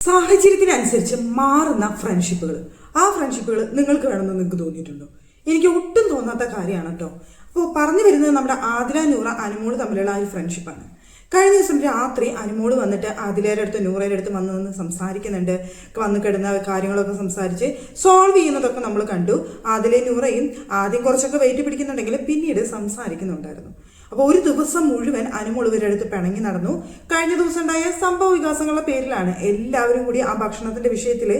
സാഹചര്യത്തിനനുസരിച്ച് മാറുന്ന ഫ്രണ്ട്ഷിപ്പുകൾ. ആ ഫ്രണ്ട്ഷിപ്പുകൾ നിങ്ങൾക്ക് വേണമെന്ന് നിങ്ങൾക്ക് തോന്നിയിട്ടുണ്ടോ? എനിക്ക് ഒട്ടും തോന്നാത്ത കാര്യമാണ് കേട്ടോ. അപ്പോൾ പറഞ്ഞു വരുന്നത് നമ്മുടെ ആദില, നൂറ, അനുമോള് തമ്മിലുള്ള ആ ഒരു ഫ്രണ്ട്ഷിപ്പാണ്. കഴിഞ്ഞ ദിവസം രാത്രി അനുമോള് വന്നിട്ട് ആദിലയുടെ അടുത്ത് നൂറയുടെ അടുത്ത് വന്ന് സംസാരിക്കുന്നുണ്ട്. വന്ന് കിടന്ന കാര്യങ്ങളൊക്കെ സംസാരിച്ച് സോൾവ് ചെയ്യുന്നതൊക്കെ നമ്മൾ കണ്ടു. ആദിലയും നൂറയും ആദ്യം കുറച്ചൊക്കെ വെയിറ്റ് പിടിക്കുന്നുണ്ടെങ്കിലും പിന്നീട് സംസാരിക്കുന്നുണ്ടായിരുന്നു. അപ്പോൾ ഒരു ദിവസം മുഴുവൻ അനുമോള് ഇവരുടെ അടുത്ത് പിണങ്ങി നടന്നു. കഴിഞ്ഞ ദിവസം ഉണ്ടായ സംഭവ വികാസങ്ങളുടെ പേരിലാണ് എല്ലാവരും കൂടി ആ ഭക്ഷണത്തിന്റെ വിഷയത്തിൽ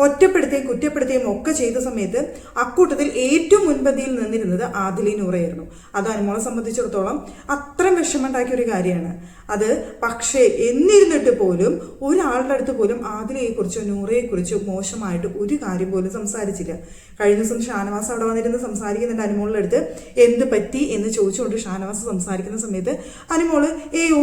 ഒറ്റപ്പെടുത്തുകയും കുറ്റപ്പെടുത്തുകയും ഒക്കെ ചെയ്ത സമയത്ത് അക്കൂട്ടത്തിൽ ഏറ്റവും മുൻപന്തിയിൽ നിന്നിരുന്നത് ആദിലയും നൂറയായിരുന്നു. അത് അനുമോളെ സംബന്ധിച്ചിടത്തോളം അത്രയും വിഷമമുണ്ടാക്കിയ ഒരു കാര്യമാണ് അത്. പക്ഷേ എന്നിരുന്നിട്ട് പോലും ഒരാളുടെ അടുത്ത് പോലും ആദിലയെക്കുറിച്ചോ നൂറയെക്കുറിച്ചോ മോശമായിട്ട് ഒരു കാര്യം പോലും സംസാരിച്ചില്ല. കഴിഞ്ഞ ദിവസം ഷാനവാസ് അവിടെ വന്നിരുന്ന് സംസാരിക്കുന്നുണ്ട് അനുമോളുടെ അടുത്ത്. എന്ത് പറ്റി എന്ന് ചോദിച്ചുകൊണ്ട് ഷാനവാസ് സംസാരിക്കുന്ന സമയത്ത് അനുമോള്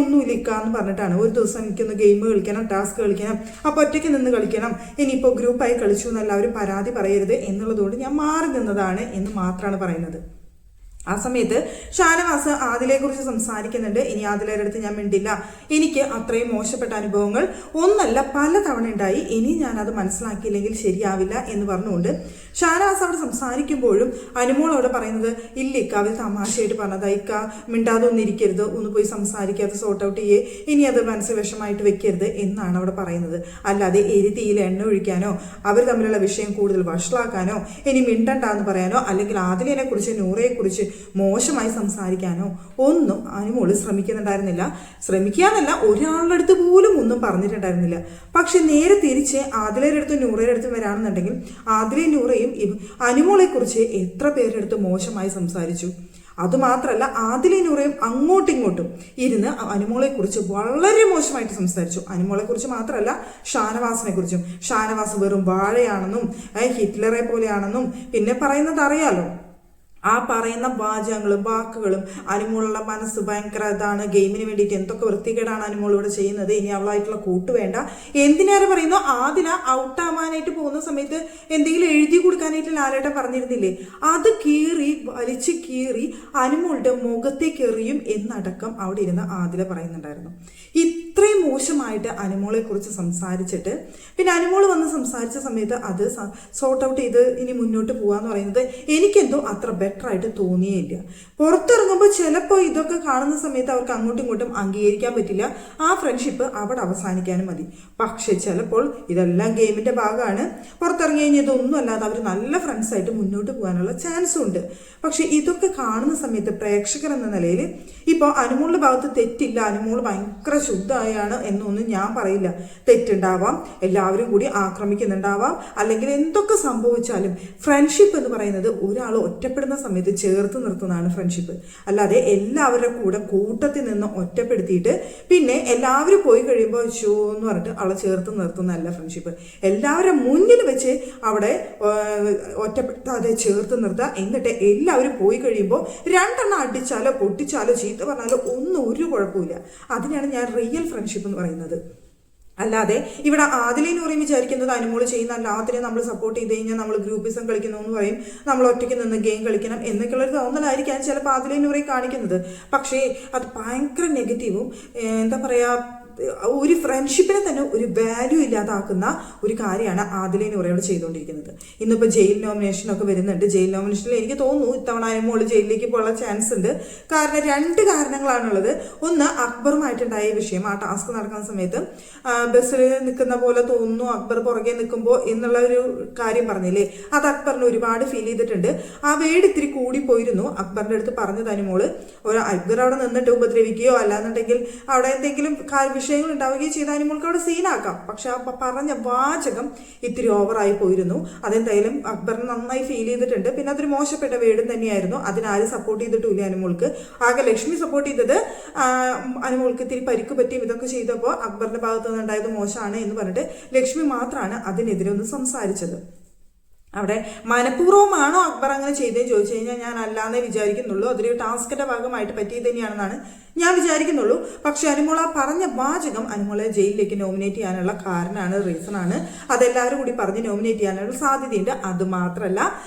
ഒന്നുമില്ല എന്ന് പറഞ്ഞിട്ടാണ്, ഒരു ദിവസം എനിക്കൊന്ന് ഗെയിം കളിക്കണം, ടാസ്ക് കളിക്കണം, അപ്പോൾ ഒറ്റയ്ക്ക് നിന്ന് കളിക്കണം, ഇനിയിപ്പോൾ ഗ്രൂപ്പായി കളിച്ചു എന്നല്ല അവർ പരാതി പറയരുത് എന്നുള്ളതുകൊണ്ട് ഞാൻ മാറി നിന്നതാണ് എന്ന് മാത്രമാണ് പറയുന്നത്. ആ സമയത്ത് ഷാനവാസ് ആദിലയെക്കുറിച്ച് സംസാരിക്കുന്നുണ്ട്. ഇനി ആദിലയുടെ അടുത്ത് ഞാൻ മിണ്ടില്ല, എനിക്ക് അത്രയും മോശപ്പെട്ട അനുഭവങ്ങൾ ഒന്നല്ല പല തവണ ഉണ്ടായി, ഇനി ഞാനത് മനസ്സിലാക്കിയില്ലെങ്കിൽ ശരിയാവില്ല എന്ന് പറഞ്ഞുകൊണ്ട് ഷാനവാസ് അവിടെ സംസാരിക്കുമ്പോഴും അനുമോൾ അവിടെ പറയുന്നത്, ഇല്ല ഇക്ക അവർ തമാശയായിട്ട് പറഞ്ഞതാ, ഇക്ക മിണ്ടാതെ ഒന്നിരിക്കരുത്, ഒന്ന് പോയി സംസാരിക്കാതെ സോർട്ട് ഔട്ട് ചെയ്യേ, ഇനി അത് മനസ്സ് വിഷമായിട്ട് വെക്കരുത് എന്നാണ് അവിടെ പറയുന്നത്. അല്ലാതെ എരുതിയിൽ എണ്ണ ഒഴിക്കാനോ അവർ തമ്മിലുള്ള വിഷയം കൂടുതൽ വഷളാക്കാനോ ഇനി മിണ്ടണ്ടെന്ന് പറയാനോ അല്ലെങ്കിൽ ആദിലയെ കുറിച്ച് നൂറയെക്കുറിച്ച് മോശമായി സംസാരിക്കാനോ ഒന്നും അനുമോള് ശ്രമിക്കുന്നുണ്ടായിരുന്നില്ല. ശ്രമിക്കാന്നല്ല, ഒരാളുടെ അടുത്ത് പോലും ഒന്നും പറഞ്ഞിട്ടുണ്ടായിരുന്നില്ല. പക്ഷെ നേരെ തിരിച്ച് ആദിലയുടെ അടുത്തും നൂറയുടെ അടുത്തും വരാണെന്നുണ്ടെങ്കിൽ ആദിലയും നൂറയും അനുമോളെക്കുറിച്ച് എത്ര പേരുടെ അടുത്ത് മോശമായി സംസാരിച്ചു. അതുമാത്രമല്ല ആദിലയും നൂറയും അങ്ങോട്ടും ഇങ്ങോട്ടും ഇരുന്ന് അനുമോളെക്കുറിച്ച് വളരെ മോശമായിട്ട് സംസാരിച്ചു. അനുമോളെക്കുറിച്ച് മാത്രമല്ല ഷാനവാസിനെ കുറിച്ചും. ഷാനവാസ് വെറും വാഴയാണെന്നും ഹിറ്റ്ലറെ പോലെയാണെന്നും പിന്നെ പറയുന്നത് അറിയാലോ. ആ പറയുന്ന വാചകങ്ങളും വാക്കുകളും അനുമോളുള്ള മനസ്സ് ഭയങ്കര ഇതാണ്, ഗെയിമിന് വേണ്ടിയിട്ട് എന്തൊക്കെ വൃത്തികേടാണ് അനുമോൾ ഇവിടെ ചെയ്യുന്നത്, ഇനി അവളായിട്ടുള്ള കൂട്ട് വേണ്ട. എന്തിനേറെ പറയുന്നു, ആദില ഔട്ടാവാനായിട്ട് പോകുന്ന സമയത്ത് എന്തെങ്കിലും എഴുതി കൊടുക്കാനായിട്ട് ലാലേട്ടൻ പറഞ്ഞിരുന്നില്ലേ, അത് കീറി വലിച്ചു കീറി അനുമോളുടെ മുഖത്തേക്ക് എറിയും എന്നടക്കം അവിടെ ഇരുന്ന് ആദില പറയുന്നുണ്ടായിരുന്നു. ഇത്രയും മോശമായിട്ട് അനുമോളെ കുറിച്ച് സംസാരിച്ചിട്ട് പിന്നെ അനുമോള് വന്ന് സംസാരിച്ച സമയത്ത് അത് സോർട്ട് ഔട്ട് ചെയ്ത് ഇനി മുന്നോട്ട് പോകാന്ന് പറയുന്നത് എനിക്കെന്തോ അത്ര ബെറ്റർ ആയിട്ട് തോന്നിയില്ല. പുറത്തിറങ്ങുമ്പോൾ ചിലപ്പോൾ ഇതൊക്കെ കാണുന്ന സമയത്ത് അവർക്ക് അങ്ങോട്ടും ഇങ്ങോട്ടും അംഗീകരിക്കാൻ പറ്റില്ല, ആ ഫ്രണ്ട്ഷിപ്പ് അവിടെ അവസാനിക്കാനും മതി. പക്ഷെ ചിലപ്പോൾ ഇതെല്ലാം ഗെയിമിന്റെ ഭാഗമാണ്, പുറത്തിറങ്ങി കഴിഞ്ഞാൽ ഇതൊന്നും അല്ലാതെ അവർ നല്ല ഫ്രണ്ട്സായിട്ട് മുന്നോട്ട് പോകാനുള്ള ചാൻസും ഉണ്ട്. പക്ഷെ ഇതൊക്കെ കാണുന്ന സമയത്ത് പ്രേക്ഷകർ എന്ന നിലയിൽ ഇപ്പോൾ അനുമോളുടെ ഭാഗത്ത് തെറ്റില്ല, അനുമോൾ ഭയങ്കര ശുദ്ധമായാണ് എന്നൊന്നും ഞാൻ പറയില്ല. തെറ്റുണ്ടാവാം, എല്ലാവരും കൂടി ആക്രമിക്കുന്നുണ്ടാവാം, അല്ലെങ്കിൽ എന്തൊക്കെ സംഭവിച്ചാലും ഫ്രണ്ട്ഷിപ്പ് എന്ന് പറയുന്നത് ഒരാൾ ഒറ്റപ്പെടുന്ന സമയത്ത് ചേർത്ത് നിർത്തുന്നതാണ് ഫ്രണ്ട്ഷിപ്പ്. അല്ലാതെ എല്ലാവരുടെ കൂടെ കൂട്ടത്തിൽ നിന്ന് ഒറ്റപ്പെടുത്തിയിട്ട് പിന്നെ എല്ലാവരും പോയി കഴിയുമ്പോൾ ഷോ എന്ന് പറഞ്ഞിട്ട് അവളെ ചേർത്ത് നിർത്തുന്നതല്ല ഫ്രണ്ട്ഷിപ്പ്. എല്ലാവരും മുന്നിൽ വെച്ച് അവിടെ ഒറ്റപ്പെടുത്താതെ ചേർത്ത് നിർത്തുക. എന്നിട്ട് എല്ലാവരും പോയി കഴിയുമ്പോൾ രണ്ടെണ്ണം അടിച്ചാലോ പൊട്ടിച്ചാലോ ചീത്ത പറഞ്ഞാലോ ഒന്നും ഒരു കുഴപ്പമില്ല. അതിനാണ് ഞാൻ റിയൽ ഫ്രണ്ട്ഷിപ്പ് എന്ന് പറയുന്നത്. അല്ലാതെ ഇവിടെ ആദിലയും നൂറയും വിചാരിക്കുന്നത് അനുമോള് ചെയ്യുന്ന എല്ലാത്തിനെയും നമ്മൾ സപ്പോർട്ട് ചെയ്ത് കഴിഞ്ഞാൽ നമ്മൾ ഗ്രൂപ്പിസം കളിക്കുന്നു എന്ന് പറയും, നമ്മൾ ഒറ്റയ്ക്ക് നിന്ന് ഗെയിം കളിക്കണം എന്നൊക്കെയുള്ളൊരു തോന്നലായിരിക്കാം ചിലപ്പോൾ ആദിലയും നൂറയും കാണിക്കുന്നത്. പക്ഷേ അത് ഭയങ്കര നെഗറ്റീവും എന്താ പറയുക, ഒരു ഫ്രണ്ട്ഷിപ്പിനെ തന്നെ ഒരു വാല്യൂ ഇല്ലാതാക്കുന്ന ഒരു കാര്യമാണ് ആദിലയും നൂറയോട് ചെയ്തുകൊണ്ടിരിക്കുന്നത്. ഇന്നിപ്പോൾ ജയിൽ നോമിനേഷനൊക്കെ വരുന്നുണ്ട്. ജയിൽ നോമിനേഷനിൽ എനിക്ക് തോന്നുന്നു ഇത്തവണ അനുമോള് ജയിലിലേക്ക് പോകാനുള്ള ചാൻസ് ഉണ്ട്. കാരണം രണ്ട് കാരണങ്ങളാണുള്ളത്. ഒന്ന്, അക്ബറുമായിട്ടുണ്ടായ വിഷയം. ആ ടാസ്ക് നടക്കുന്ന സമയത്ത് ബസ്സിൽ നിൽക്കുന്ന പോലെ തോന്നുന്നു അക്ബർ പുറകെ നിൽക്കുമ്പോൾ എന്നുള്ള ഒരു കാര്യം പറഞ്ഞില്ലേ, അത് അക്ബറിന് ഒരുപാട് ഫീൽ ചെയ്തിട്ടുണ്ട്. ആ വേട് ഇത്തിരി കൂടിപ്പോയിരുന്നു. അക്ബറിൻ്റെ അടുത്ത് പറഞ്ഞത് അനുമോള് അക്ബർ അവിടെ നിന്നിട്ട് ഉപദ്രവിക്കുകയോ അല്ലാന്നുണ്ടെങ്കിൽ അവിടെ എന്തെങ്കിലും വിഷയങ്ങൾ ഉണ്ടാവുകയും ചെയ്ത അനുമോൾക്ക് അവിടെ സീനാക്കാം. പക്ഷെ ആ പറഞ്ഞ വാചകം ഇത്തിരി ഓവറായി പോയിരുന്നു. അതെന്തായാലും അക്ബറിന് നന്നായി ഫീൽ ചെയ്തിട്ടുണ്ട്. പിന്നെ അതൊരു മോശപ്പെട്ട വേടും തന്നെയായിരുന്നു. അതിനാരും സപ്പോർട്ട് ചെയ്തിട്ടില്ല അനുമോൾക്ക്. ആകെ ലക്ഷ്മി സപ്പോർട്ട് ചെയ്തത്. അനുമോൾക്ക് ഇത്തിരി പരിക്ക് പറ്റിയും ഇതൊക്കെ ചെയ്തപ്പോൾ അക്ബറിന്റെ ഭാഗത്ത് നിന്നുണ്ടായത് മോശമാണ് എന്ന് പറഞ്ഞിട്ട് ലക്ഷ്മി മാത്രമാണ് അതിനെതിരെ ഒന്ന് സംസാരിച്ചത്. അവിടെ മനഃപൂർവ്വമാണോ അക്ബർ അങ്ങനെ ചെയ്തതെന്ന് ചോദിച്ചു കഴിഞ്ഞാൽ ഞാൻ അല്ലാന്നേ വിചാരിക്കുന്നുള്ളൂ. അതൊരു ടാസ്കിന്റെ ഭാഗമായിട്ട് പറ്റിയത് തന്നെയാണെന്നാണ് ഞാൻ വിചാരിക്കുന്നുള്ളൂ. പക്ഷെ അനുമോൾ ആ പറഞ്ഞ വാചകം അനുമോളെ ജയിലിലേക്ക് നോമിനേറ്റ് ചെയ്യാനുള്ള കാരണമാണ്, റീസണാണ്. അതെല്ലാവരും കൂടി പറഞ്ഞ് നോമിനേറ്റ് ചെയ്യാനുള്ള സാധ്യതയുണ്ട്. അതുമാത്രമല്ല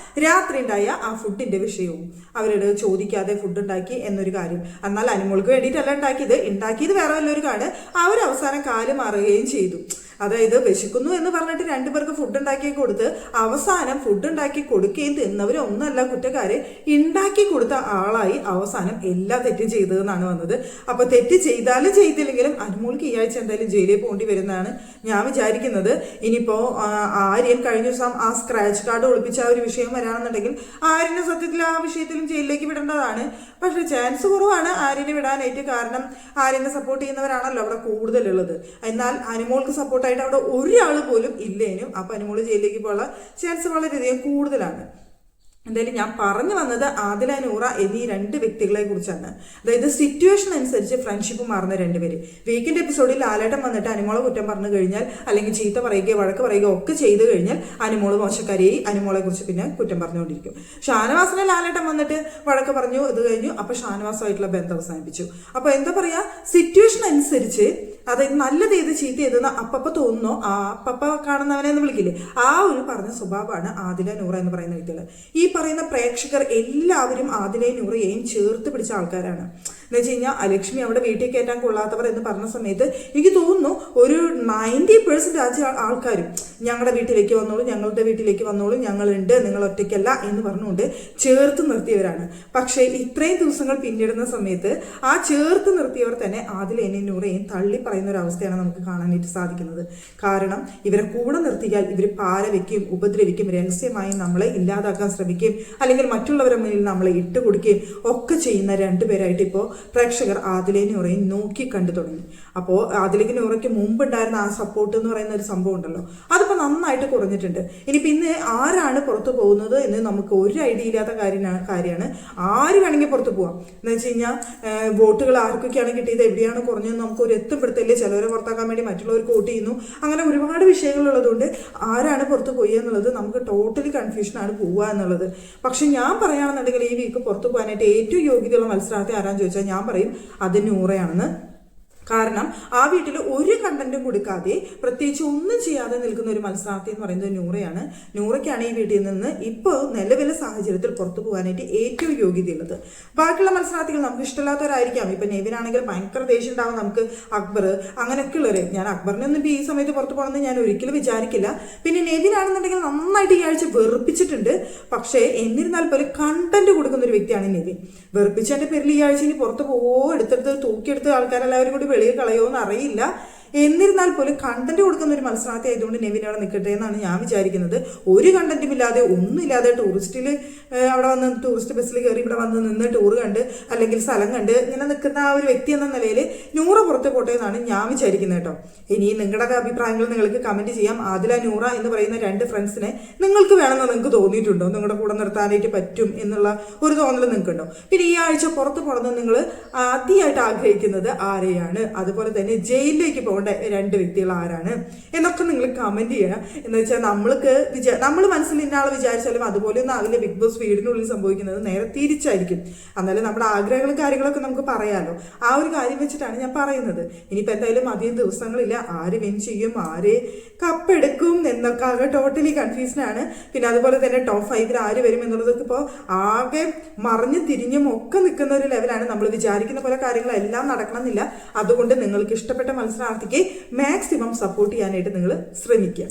രാത്രി ഉണ്ടായ ആ ഫുഡിന്റെ വിഷയവും അവരോട് ചോദിക്കാതെ ഫുഡ് ഉണ്ടാക്കി എന്നൊരു കാര്യം. എന്നാൽ അനുമോൾക്ക് വേണ്ടിയിട്ടല്ല ഉണ്ടാക്കിയത് വേറെ വല്ലവർക്കാണ്. അവർ അവസാനം കാല് മാറുകയും ചെയ്തു. അതായത് വിശക്കുന്നു എന്ന് പറഞ്ഞിട്ട് രണ്ടുപേർക്ക് ഫുഡ് ഉണ്ടാക്കി കൊടുത്ത് അവസാനം ഫുഡ് ഉണ്ടാക്കി കൊടുക്കുകയും തിന്നവരും ഒന്നല്ല കുറ്റക്കാരെ ഉണ്ടാക്കി കൊടുത്ത ആളായി അവസാനം എല്ലാ തെറ്റും ചെയ്തതെന്നാണ് വന്നത്. അപ്പൊ തെറ്റ് ചെയ്താലും ചെയ്തില്ലെങ്കിലും അനുമോൾക്ക് ഈ ആഴ്ച എന്തായാലും ജയിലിൽ പോകേണ്ടി വരുന്നതാണ് ഞാൻ വിചാരിക്കുന്നത്. ഇനിയിപ്പോ ആര്യൻ കഴിഞ്ഞ ദിവസം ആ സ്ക്രാച്ച് കാർഡ് ഒളിപ്പിച്ച ആ ഒരു വിഷയം വരാണെന്നുണ്ടെങ്കിൽ ആര്യനെ സത്യത്തിൽ ആ വിഷയത്തിലും ജയിലിലേക്ക് വിടേണ്ടതാണ്. പക്ഷെ ചാൻസ് കുറവാണ് ആര്യനെ വിടാനായിട്ട്. കാരണം ആര്യനെ സപ്പോർട്ട് ചെയ്യുന്നവരാണല്ലോ അവിടെ കൂടുതലുള്ളത്. എന്നാൽ അനുമോൾക്ക് സപ്പോർട്ടായിട്ട് അവിടെ ഒരാൾ പോലും ഇല്ലേനും. അപ്പൊ അനുമോള് ജയിലിലേക്ക് പോകാനുള്ള ചാൻസ് വളരെയധികം കൂടുതലാണ്. എന്തായാലും ഞാൻ പറഞ്ഞു വന്നത് ആദില നൂറ എന്നീ രണ്ട് വ്യക്തികളെ കുറിച്ചാണ്. അതായത് സിറ്റുവേഷൻ അനുസരിച്ച് ഫ്രണ്ട്ഷിപ്പ് മാറുന്ന രണ്ടുപേര്. വീക്കെൻഡ് എപ്പിസോഡിൽ ലാലേട്ടൻ വന്നിട്ട് അനുമോളെ കുറ്റം പറഞ്ഞു കഴിഞ്ഞാൽ അല്ലെങ്കിൽ ചീത്ത പറയുകയോ വഴക്ക് പറയുകയോ ഒക്കെ ചെയ്തു കഴിഞ്ഞാൽ അനുമോള് മോശക്കാരിയായി അനുമോളെ കുറിച്ച് പിന്നെ കുറ്റം പറഞ്ഞുകൊണ്ടിരിക്കും. ഷാനവാസിനെ ലാലേട്ടൻ വന്നിട്ട് വഴക്ക് പറഞ്ഞു, ഇത് കഴിഞ്ഞു. അപ്പൊ ഷാനവാസുമായിട്ടുള്ള ബന്ധം അവസാനിപ്പിച്ചു. അപ്പൊ എന്താ പറയാ, സിറ്റുവേഷൻ അനുസരിച്ച് അതായത് നല്ലത് ഏത് ചീത്ത ഏതെന്ന് അപ്പപ്പ തോന്നുന്നോ ആ അപ്പപ്പ കാണുന്നവനെ എന്ന് വിളിക്കില്ലേ, ആ ഒരു പറഞ്ഞ സ്വഭാവമാണ് ആദില നൂറ എന്ന് പറയുന്ന വ്യക്തികൾ. ഈ പറയുന്ന പ്രേക്ഷകർ എല്ലാവരും ആദിലയും നൂറയെയും ചേർത്ത് പിടിച്ച ആൾക്കാരാണ്. എന്ന് വെച്ച് കഴിഞ്ഞാൽ ലക്ഷ്മി അവിടെ വീട്ടിൽ കയറ്റാൻ കൊള്ളാത്തവർ എന്ന് പറഞ്ഞ സമയത്ത് എനിക്ക് തോന്നുന്നു ഒരു 90% ആൾക്കാരും ഞങ്ങളുടെ വീട്ടിലേക്ക് വന്നോളൂ, ഞങ്ങളുടെ വീട്ടിലേക്ക് വന്നോളൂ, ഞങ്ങളുണ്ട്, നിങ്ങൾ ഒറ്റയ്ക്കല്ല എന്ന് പറഞ്ഞുകൊണ്ട് ചേർത്ത് നിർത്തിയവരാണ്. പക്ഷേ ഇത്രയും ദിവസങ്ങൾ പിന്നിടുന്ന സമയത്ത് ആ ചേർത്ത് നിർത്തിയവർ തന്നെ ആദിലയും നൂറയെയും തള്ളി പറയുന്ന ഒരു അവസ്ഥയാണ് നമുക്ക് കാണാനായിട്ട് സാധിക്കുന്നത്. കാരണം ഇവരെ കൂടെ നിർത്തിയാൽ ഇവർ പാര വെക്കുകയും ഉപദ്രവിക്കും, രഹസ്യമായി നമ്മളെ ഇല്ലാതാക്കാൻ ശ്രമിക്കുകയും അല്ലെങ്കിൽ മറ്റുള്ളവരുടെ മുന്നിൽ നമ്മളെ ഇട്ടുകൊടുക്കുകയും ഒക്കെ ചെയ്യുന്ന രണ്ടുപേരായിട്ട് ഇപ്പോൾ പ്രേക്ഷകർ ആദിലയും നൂറയും നോക്കി കണ്ടു തുടങ്ങി. അപ്പോൾ ആദിലയ്ക്ക് നൂറയ്ക്ക് മുമ്പുണ്ടായിരുന്ന ആ സപ്പോർട്ട് എന്ന് പറയുന്ന ഒരു സംഭവം ഉണ്ടല്ലോ, അതിപ്പോൾ നന്നായിട്ട് കുറഞ്ഞിട്ടുണ്ട്. ഇനിയിപ്പോൾ ഇന്ന് ആരാണ് പുറത്തു പോകുന്നത് എന്ന് നമുക്ക് ഒരു ഐഡിയ ഇല്ലാത്ത കാര്യമാണ്. ആര് വേണമെങ്കിൽ പുറത്ത് പോവാം. എന്ന് വെച്ച് കഴിഞ്ഞാൽ വോട്ടുകൾ ആർക്കൊക്കെയാണ് കിട്ടിയത്, എവിടെയാണ് കുറഞ്ഞതെന്ന് നമുക്ക് ഒരു എത്തുപ്പെടുത്തല്ലേ. ചിലവരെ പുറത്താക്കാൻ വേണ്ടി മറ്റുള്ളവർക്ക് വോട്ട് ചെയ്യുന്നു. അങ്ങനെ ഒരുപാട് വിഷയങ്ങളുള്ളതുകൊണ്ട് ആരാണ് പുറത്ത് പോയി എന്നുള്ളത് നമുക്ക് ടോട്ടലി കൺഫ്യൂഷനാണ് പോവുക എന്നുള്ളത്. പക്ഷെ ഞാൻ പറയുകയാണെന്നുണ്ടെങ്കിൽ ഈ വീക്ക് പുറത്തു പോകാനായിട്ട് ഏറ്റവും യോഗ്യതയുള്ള മത്സരാർത്ഥി ആരാന്ന് ചോദിച്ചാൽ ഞാൻ പറയും അത് നൂറയാണെന്ന്. കാരണം ആ വീട്ടിൽ ഒരു കണ്ടന്റും കൊടുക്കാതെ പ്രത്യേകിച്ച് ഒന്നും ചെയ്യാതെ നിൽക്കുന്ന ഒരു മത്സരാർത്ഥി എന്ന് പറയുന്നത് നൂറയാണ്. നൂറയ്ക്കാണ് ഈ വീട്ടിൽ നിന്ന് ഇപ്പോൾ നിലവിലെ സാഹചര്യത്തിൽ പുറത്തു പോകാനായിട്ട് ഏറ്റവും യോഗ്യതയുള്ളത്. ബാക്കിയുള്ള മത്സരാർത്ഥികൾ നമുക്ക് ഇഷ്ടമില്ലാത്തവരായിരിക്കാം. ഇപ്പം നെവിനാണെങ്കിൽ ഭയങ്കര ദേഷ്യം ഉണ്ടാവും നമുക്ക്, അക്ബർ അങ്ങനെയൊക്കെ ഉള്ളവര്. ഞാൻ അക്ബറിനൊന്നും ഇപ്പോൾ ഈ സമയത്ത് പുറത്തു പോകണമെന്ന് ഞാൻ ഒരിക്കലും വിചാരിക്കില്ല. പിന്നെ നെവിനാണെന്നുണ്ടെങ്കിൽ നന്നായിട്ട് ഈ ആഴ്ച വെറുപ്പിച്ചിട്ടുണ്ട്. പക്ഷേ എന്നിരുന്നാൽ പോലും കണ്ടന്റ് കൊടുക്കുന്ന ഒരു വ്യക്തിയാണ് നെവിൻ. വെറുപ്പിച്ചതിന്റെ പേരിൽ ഈ ആഴ്ച ഇനി പുറത്ത് പോവോ എടുത്തെടുത്ത് തൂക്കിയെടുത്ത് ആൾക്കാരെല്ലാവരും കൂടി വെളിയിൽ കളയോ എന്ന് അറിയില്ല. എന്നിരുന്നാൽ പോലും കണ്ടന്റ് കൊടുക്കുന്ന ഒരു മത്സരാർത്ഥി ആയതുകൊണ്ട് നെവിൻ അവിടെ നിൽക്കട്ടെ എന്നാണ് ഞാൻ വിചാരിക്കുന്നത്. ഒരു കണ്ടന്റും ഇല്ലാതെ ഒന്നുമില്ലാതെ ടൂറിസ്റ്റിൽ അവിടെ വന്ന് ടൂറിസ്റ്റ് ബസ്സിൽ കയറി ഇവിടെ വന്ന് നിന്ന് ടൂർ കണ്ട് അല്ലെങ്കിൽ സ്ഥലം കണ്ട് ഇങ്ങനെ നിൽക്കുന്ന ആ ഒരു വ്യക്തി എന്ന നിലയിൽ നൂറ പുറത്ത് പോട്ടെ എന്നാണ് ഞാൻ വിചാരിക്കുന്നത് കേട്ടോ. ഇനി നിങ്ങളുടെ അഭിപ്രായങ്ങൾ നിങ്ങൾക്ക് കമന്റ് ചെയ്യാം. ആദില നൂറ എന്ന് പറയുന്ന രണ്ട് ഫ്രണ്ട്സിനെ നിങ്ങൾക്ക് വേണമെന്ന് നിങ്ങൾക്ക് തോന്നിയിട്ടുണ്ടോ, നിങ്ങളുടെ കൂടെ നിർത്താനായിട്ട് പറ്റും എന്നുള്ള ഒരു തോന്നൽ നിങ്ങൾക്കുണ്ടോ? പിന്നെ ഈ ആഴ്ച പുറത്ത് പോകണമെന്ന് നിങ്ങൾ ആദ്യമായിട്ട് ആഗ്രഹിക്കുന്നത് ആരെയാണ്? അതുപോലെ തന്നെ ജയിലിലേക്ക് പോകേണ്ട രണ്ട് വ്യക്തികൾ ആരാണ് എന്നൊക്കെ നിങ്ങൾ കമന്റ് ചെയ്യണം. എന്ന് വെച്ചാൽ നമ്മൾ മനസ്സിൽ ഇന്നാളെ വിചാരിച്ചാലും അതുപോലെ ഒന്നും ആവില്ല. ബിഗ് ബോസ് വീടിനുള്ളിൽ സംഭവിക്കുന്നത് നേരെ തിരിച്ചായിരിക്കും. എന്നാലും നമ്മുടെ ആഗ്രഹങ്ങളും കാര്യങ്ങളൊക്കെ നമുക്ക് പറയാലോ. ആ ഒരു കാര്യം വെച്ചിട്ടാണ് ഞാൻ പറയുന്നത്. ഇനിയിപ്പോൾ എന്തായാലും അധികം ദിവസങ്ങളില്ല. ആര് വിൻ ചെയ്യും, ആര് കപ്പെടുക്കും എന്നൊക്കെ ആകെ ടോട്ടലി കൺഫ്യൂഷനാണ്. പിന്നെ അതുപോലെ തന്നെ ടോപ്പ് 5 ആര് വരും എന്നുള്ളതൊക്കെ ഇപ്പോൾ ആകെ മറിഞ്ഞും തിരിഞ്ഞും ഒക്കെ നിൽക്കുന്ന ഒരു ലെവലാണ്. നമ്മൾ വിചാരിക്കുന്ന പോലെ കാര്യങ്ങളെല്ലാം നടക്കണമെന്നില്ല. അതുകൊണ്ട് നിങ്ങൾക്ക് ഇഷ്ടപ്പെട്ട മത്സരാർത്ഥിക്ക് മാക്സിമം സപ്പോർട്ട് ചെയ്യാനായിട്ട് നിങ്ങൾ ശ്രമിക്കുക.